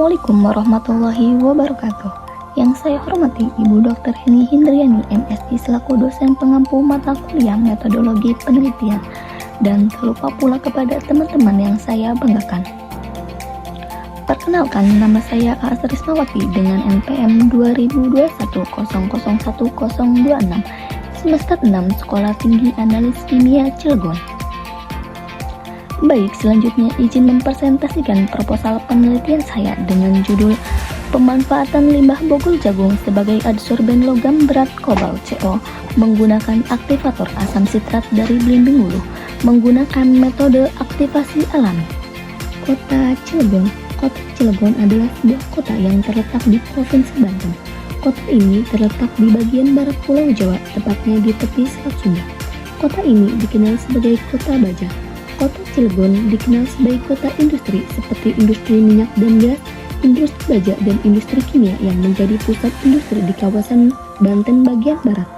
Assalamualaikum warahmatullahi wabarakatuh. Yang saya hormati Ibu Dr. Heni Hindriani, MSI selaku dosen pengampu mata kuliah metodologi penelitian, dan tak lupa pula kepada teman-teman yang saya banggakan. Perkenalkan, nama saya Aas Rismawati dengan NPM 2021001026, semester 6 Sekolah Tinggi Analis Kimia Cilegon. Baik, selanjutnya izin mempresentasikan proposal penelitian saya dengan judul Pemanfaatan limbah bogol jagung sebagai adsorben logam berat kobalt CO menggunakan aktivator asam sitrat dari belimbing hulu menggunakan metode aktivasi alami. Kota Cilegon. Kota Cilegon adalah sebuah kota yang terletak di Provinsi Banten. Kota ini terletak di bagian barat Pulau Jawa, tepatnya di tepi Selat Sunda. Kota ini dikenal sebagai Kota Baja. Kota Cilegon dikenal sebagai kota industri seperti industri minyak dan gas, industri baja, dan industri kimia yang menjadi pusat industri di kawasan Banten bagian barat.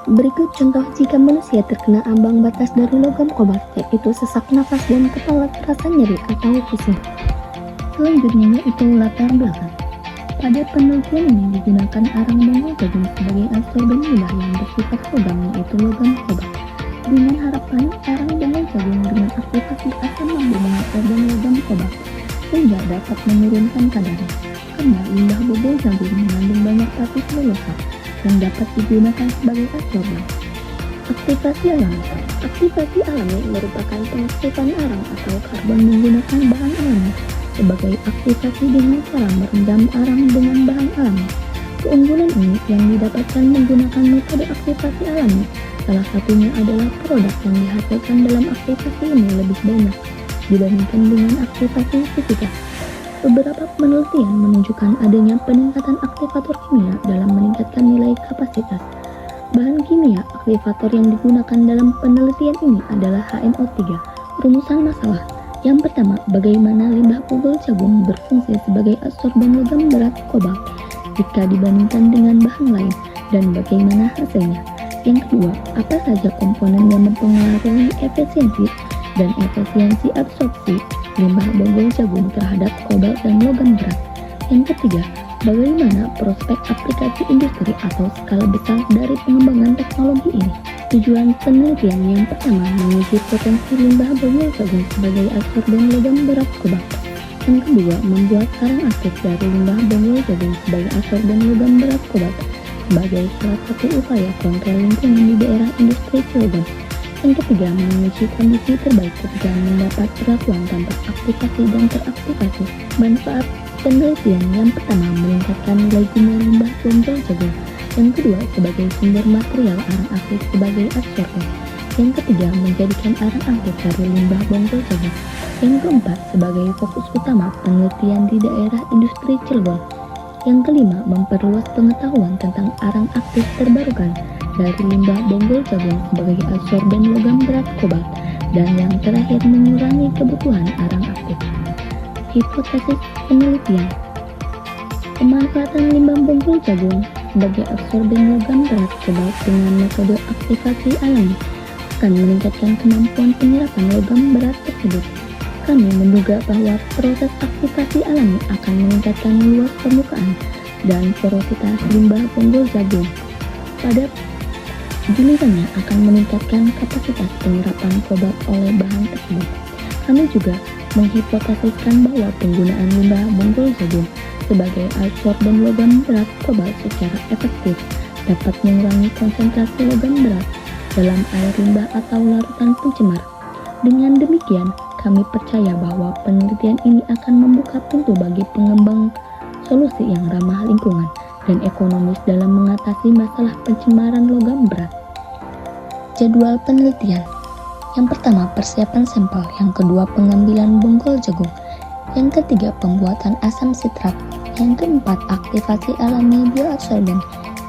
Berikut contoh jika manusia terkena ambang batas dari logam kobalt, yaitu sesak nafas dan kepala terasa nyeri atau pusing. Selanjutnya yaitu latar belakang. Pada penelitian ini digunakan arang bogol jagung sebagai adsorben limbah yang bersifat logam, yaitu logam kobalt. Dengan harapan arang bogol jagung dengan aktivasi asam lambung mengabsorben logam kobalt sehingga dapat menurunkan kadarnya. Karena limbah bogol jagung mengandung banyak partikel selulosa yang dapat digunakan sebagai adsorben. Aktivasi alami. Aktivasi alami merupakan pengaktifan arang atau karbon menggunakan bahan alami sebagai aktivasi dengan cara merendam arang dengan bahan alami. Keunggulan ini yang didapatkan menggunakan metode aktivasi alami. Salah satunya adalah produk yang dihasilkan dalam aktivasi ini lebih banyak dibandingkan dengan aktivasi fisika. Beberapa penelitian menunjukkan adanya peningkatan aktivator kimia dalam meningkatkan nilai kapasitas. Bahan kimia aktivator yang digunakan dalam penelitian ini adalah HNO3. Rumusan masalah. Yang pertama, bagaimana limbah bogol jagung berfungsi sebagai adsorben logam berat kobalt jika dibandingkan dengan bahan lain, dan bagaimana hasilnya. Yang kedua, apa saja komponen yang mempengaruhi efisiensi dan efisiensi absorpsi limbah bogol jagung terhadap kobalt dan logam berat. Yang ketiga, bagaimana prospek aplikasi industri atau skala besar dari pengembangan teknologi ini. Tujuan penelitian yang pertama, menguji potensi limbah bogol jagung sebagai adsorben logam berat kobalt. Yang kedua, membuat karang aktif dari limbah bogol jagung sebagai adsorben logam berat kobalt sebagai salah satu upaya kontrol lingkungan di daerah industri Cilegon. Yang ketiga, menguji kondisi terbaik ketika mendapat perlakuan tanpa aktivasi dan teraktivasi. Manfaat penelitian yang pertama, meningkatkan nilai guna limbah bogol jagung. Yang kedua, sebagai sumber material arang aktif sebagai adsorben. Yang ketiga, menjadikan arang aktif dari limbah bogol jagung. Yang keempat, sebagai fokus utama penelitian di daerah industri Cilegon. Yang kelima, memperluas pengetahuan tentang arang aktif terbarukan dari limbah bogol jagung sebagai adsorben logam berat kobalt. Dan yang terakhir, mengurangi kebutuhan arang aktif. Hipotesis penelitian. Pemanfaatan limbah bogol jagung sebagai adsorben logam berat kobalt dengan metode aktivasi alami akan meningkatkan kemampuan penyerapan logam berat tersebut. Kami menduga bahwa proses aktivasi alami akan meningkatkan luas permukaan dan porositas limbah bogol jagung. Pada gilirannya akan meningkatkan kapasitas penyerapan kobalt oleh bahan tersebut. Kami juga menghipotesiskan bahwa penggunaan limbah bogol jagung sebagai adsorben logam berat kobalt secara efektif dapat mengurangi konsentrasi logam berat dalam air limbah atau larutan pencemar. Dengan demikian, kami percaya bahwa penelitian ini akan membuka pintu bagi pengembang solusi yang ramah lingkungan dan ekonomis dalam mengatasi masalah pencemaran logam berat. Jadwal penelitian. Yang pertama, persiapan sampel. Yang kedua, pengambilan bogol jagung. Yang ketiga, pembuatan asam sitrat. Yang keempat, aktivasi alami bioadsorben.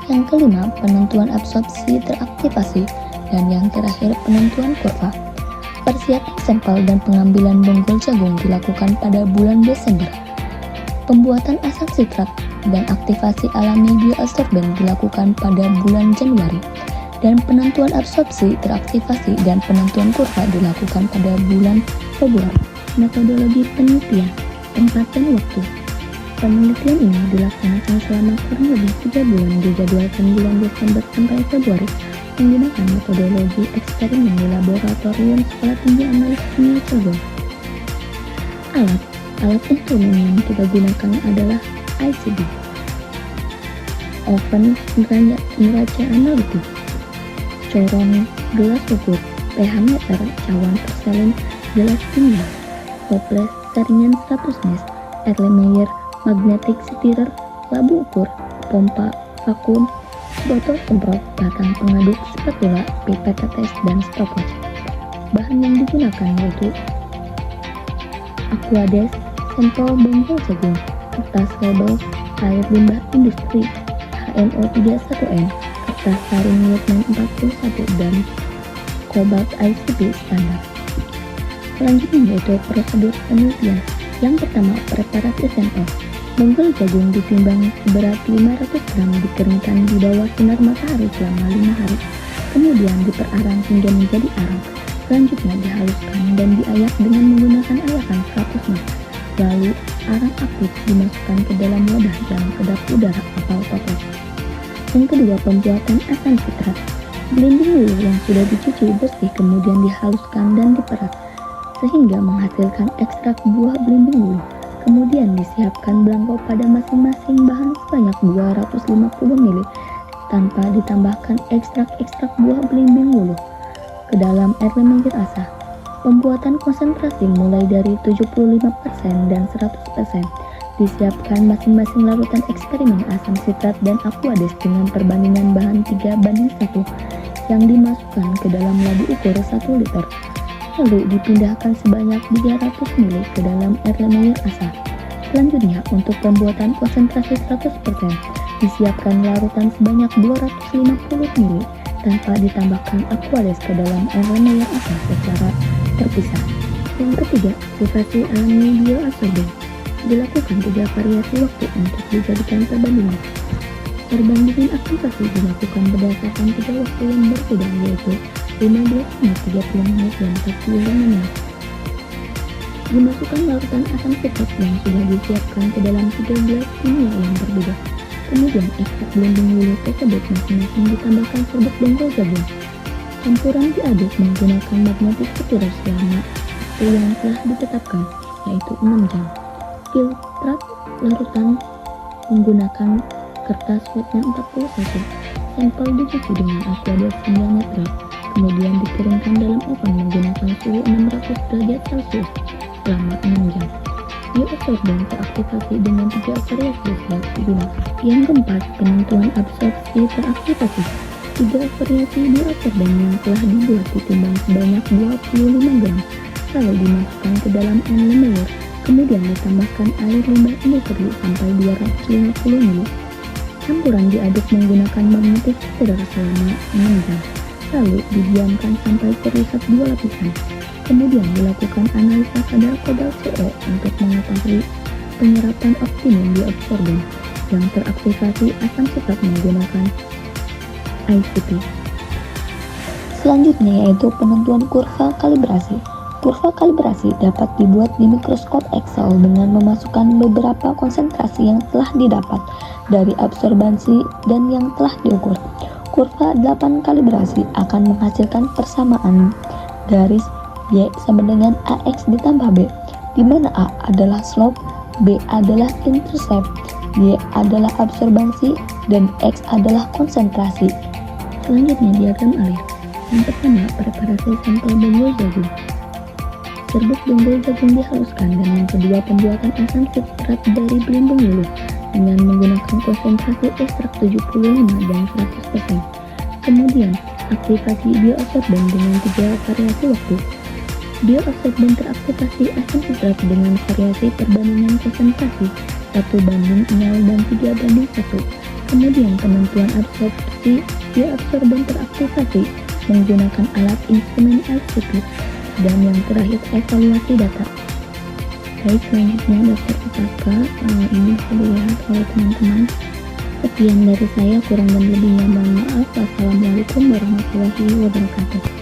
Yang kelima, penentuan absorpsi teraktivasi. Dan yang terakhir, penentuan kurva. Persiapan sampel dan pengambilan bogol jagung dilakukan pada bulan Desember. Pembuatan asam sitrat dan aktivasi alami bioadsorben dilakukan pada bulan Januari. Dan penentuan absorpsi teraktivasi dan penentuan kurva dilakukan pada bulan Februari. Metodologi penelitian, tempat dan waktu. Penelitian ini dilaksanakan selama kurang lebih 3 bulan, dijadwalkan bulan Desember sampai Februari, menggunakan metodologi eksperimen di laboratorium Sekolah Tinggi Analis Kimia Cilegon. Alat instrumen yang kita gunakan adalah ICD, oven neraca analitik, corong gelas ukur, pH meter, cawan porselin, gelas kimia, toples saringan 100 ml, Erlenmeyer magnetic stirrer, labu ukur, pompa, vakum, botol semprot, batang pengaduk, spatula, pipet tetes, dan stopwatch. Bahan yang digunakan yaitu Aquades, sampel bonggol jagung, kertas label, air limbah industri, HNO31N, kertas saring Lieutenant 41, dan Cobalt ICP standar. Selanjutnya yaitu prosedur penelitian. Yang pertama, preparasi sampel. Bonggol jagung ditimbang seberat 500 gram, dikeringkan di bawah sinar matahari selama 5 hari. Kemudian diperarang hingga menjadi arang. Selanjutnya dihaluskan dan diayak dengan menggunakan ayakan 100 knot. Lalu arang aktif dimasukkan ke dalam wadah yang kedap udara atau toples. Yang kedua, pembuatan asam sitrat. Belimbing wulu yang sudah dicuci bersih kemudian dihaluskan dan diperas sehingga menghasilkan ekstrak buah belimbing wulu. Kemudian disiapkan belangko pada masing-masing bahan sebanyak 250 ml tanpa ditambahkan ekstrak buah belimbing wulu ke dalam Erlenmeyer ASA. Pembuatan konsentrasi mulai dari 75% dan 100%. Disiapkan masing-masing larutan eksperimen asam sitrat dan Aquades dengan perbandingan bahan 3:1 yang dimasukkan ke dalam labu ukur 1 liter. Lalu dipindahkan sebanyak 300 ml ke dalam Erlenmeyer ASA. Selanjutnya, untuk pembuatan konsentrasi 100%, disiapkan larutan sebanyak 250 ml tanpa ditambahkan Aquades ke dalam Erlenmeyer ASA secara terpisah. Yang ketiga, aktivasi alami bioabsorben. Dilakukan 3 variasi waktu untuk dijadikan perbandingan. Perbandingan aktivasi dilakukan berdasarkan 3 waktu yang berbeda, yaitu 15 menit, 30 menit, dan 45 menit. Dimasukkan larutan asam sitrat yang sudah disiapkan ke dalam 3 gelas kimia yang berbeda. Kemudian ekstrak belimbing wulu tersebut masing-masing ditambahkan serbuk bonggol jagung. Campuran diaduk menggunakan magnetic stirrer selama waktu yang telah ditetapkan, yaitu 6 jam. Filtrat larutan menggunakan kertas Lieutenant 41. Sampel dicuci dengan Aquades hingga netral. Kemudian dikeringkan dalam oven menggunakan suhu 600 derajat Celcius selama 6 jam. Bioabsorben teraktivasi dengan 3 variasi zat digunakan. Yang keempat, penentuan absorpsi teraktivasi. 3 variasi bioabsorben yang telah dibuat ditimbang sebanyak 25 gram, lalu dimasukkan ke dalam Erlenmeyer. Kemudian ditambahkan air limbah industri sampai 250 ml. Campuran diaduk menggunakan magnetic stirrer selama 6 jam. Lalu didiamkan sampai terlihat 2 lapisan. Kemudian dilakukan analisa kadar Cobalt CO untuk mengetahui penyerapan optimum bioabsorben yang teraktivasi asam sitrat menggunakan ICP. Selanjutnya yaitu penentuan kurva kalibrasi. Kurva kalibrasi dapat dibuat di mikroskop Excel dengan memasukkan beberapa konsentrasi yang telah didapat dari absorbansi dan yang telah diukur. Kurva 8 kalibrasi akan menghasilkan persamaan garis Y sama dengan AX ditambah B, di mana A adalah slope, B adalah intercept, Y adalah absorbansi, dan X adalah konsentrasi. Selanjutnya diagram alir. Yang pertama, preparasi sampel bonggol jagung. Serbuk bonggol jagung dihaluskan, dan yang kedua pembuatan asam sitrat dari belimbing wulu dengan menggunakan konsentrasi ekstrak 75 dan 100%. Kemudian, aktivasi bioabsorben dengan 3 variasi waktu. Bioabsorben teraktivasi asam sitrat dengan variasi perbandingan konsentrasi 1:0 dan 3:1. Kemudian penentuan absorpsi bioabsorben teraktivasi menggunakan alat instrumen ICP. Dan yang terakhir, evaluasi data. Baik, selanjutnya daftar petaka ini bisa dilihat oleh teman-teman. Sekian dari saya, kurang dan lebihnya mohon maaf. Wassalamualaikum warahmatullahi wabarakatuh.